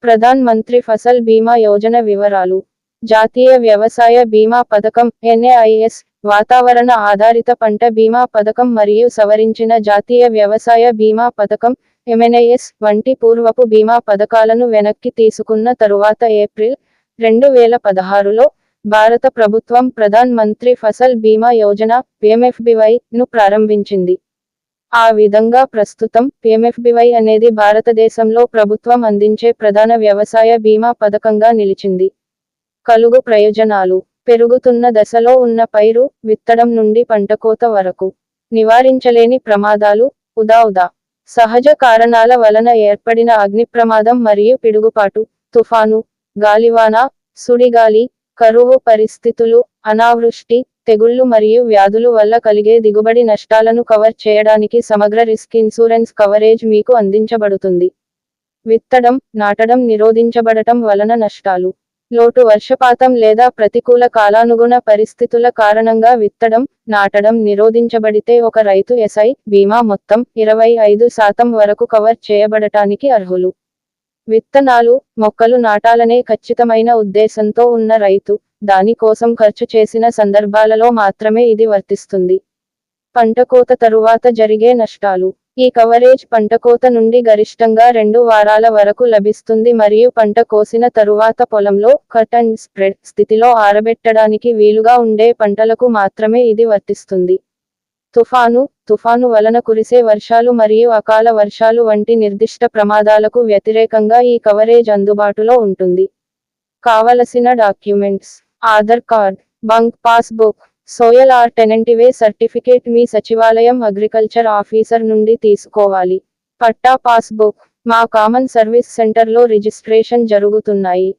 ప్రధాన్ మంత్రి ఫసల్ బీమా యోజన వివరాలు. జాతీయ వ్యవసాయ బీమా పథకం ఎన్ఏఐఎస్, వాతావరణ ఆధారిత పంట బీమా పథకం మరియు సవరించిన జాతీయ వ్యవసాయ బీమా పథకం ఎంఎన్ఐఎస్ వంటి పూర్వపు బీమా పథకాలను వెనక్కి తీసుకున్న తరువాత ఏప్రిల్ 2016లో భారత ప్రభుత్వం ప్రధాన్ మంత్రి ఫసల్ బీమా యోజన పిఎంఎఫ్బీవై ను ప్రారంభించింది. ఆ విధంగా ప్రస్తుతం పిఎంఎఫ్బీవై అనేది భారతదేశంలో ప్రభుత్వం అందించే ప్రధాన వ్యవసాయ బీమా పథకంగా నిలిచింది. కలుగు ప్రయోజనాలు. పెరుగుతున్న దశలో ఉన్న పైరు, విత్తడం నుండి పంటకోత వరకు నివారించలేని ప్రమాదాలు, ఉదా సహజ కారణాల వలన ఏర్పడిన అగ్నిప్రమాదం మరియు పిడుగుపాటు, తుఫాను, గాలివాన, సుడిగాలి, కరువు పరిస్థితులు, అనావృష్టి, తెగుళ్లు మరియు వ్యాధులు వల్ల కలిగే దిగుబడి నష్టాలను కవర్ చేయడానికి సమగ్ర రిస్క్ ఇన్సూరెన్స్ కవరేజ్ మీకు అందించబడుతుంది. విత్తడం, నాటడం నిరోధించబడటం వలన నష్టాలు. లోటు వర్షపాతం లేదా ప్రతికూల కాలానుగుణ పరిస్థితుల కారణంగా విత్తడం, నాటడం నిరోధించబడితే ఒక రైతు ఎస్ఐ బీమా మొత్తం 25% వరకు కవర్ చేయబడటానికి అర్హులు. విత్తనాలు, మొక్కలు నాటాలనే ఖచ్చితమైన ఉద్దేశంతో ఉన్న రైతు, దాని కోసం ఖర్చు చేసిన సందర్భాలలో మాత్రమే ఇది వర్తిస్తుంది. పంటకోత తరువాత జరిగే నష్టాలు. ఈ కవరేజ్ పంటకోత నుండి గరిష్టంగా 2 వారాల వరకు లభిస్తుంది మరియు పంట కోసిన తరువాత పొలంలో కట్ అండ్ స్ప్రెడ్ స్థితిలో ఆరబెట్టడానికి వీలుగా ఉండే పంటలకు మాత్రమే ఇది వర్తిస్తుంది. తుఫాను వలన కురిసే వర్షాలు మరియు అకాల వర్షాలు వంటి నిర్దిష్ట ప్రమాదాలకు వ్యతిరేకంగా ఈ కవరేజ్ అందుబాటులో ఉంటుంది. కావలసిన documents: Aadhaar card, bank passbook, సోయల్ ఆర్ టెనెంటివే సర్టిఫికేట్ మీ సచివాలయం అగ్రికల్చర్ ఆఫీసర్ నుండి తీసుకోవాలి. పట్టా పాస్బుక్. మా కామన్ సర్వీస్ సెంటర్లో రిజిస్ట్రేషన్ జరుగుతున్నాయి.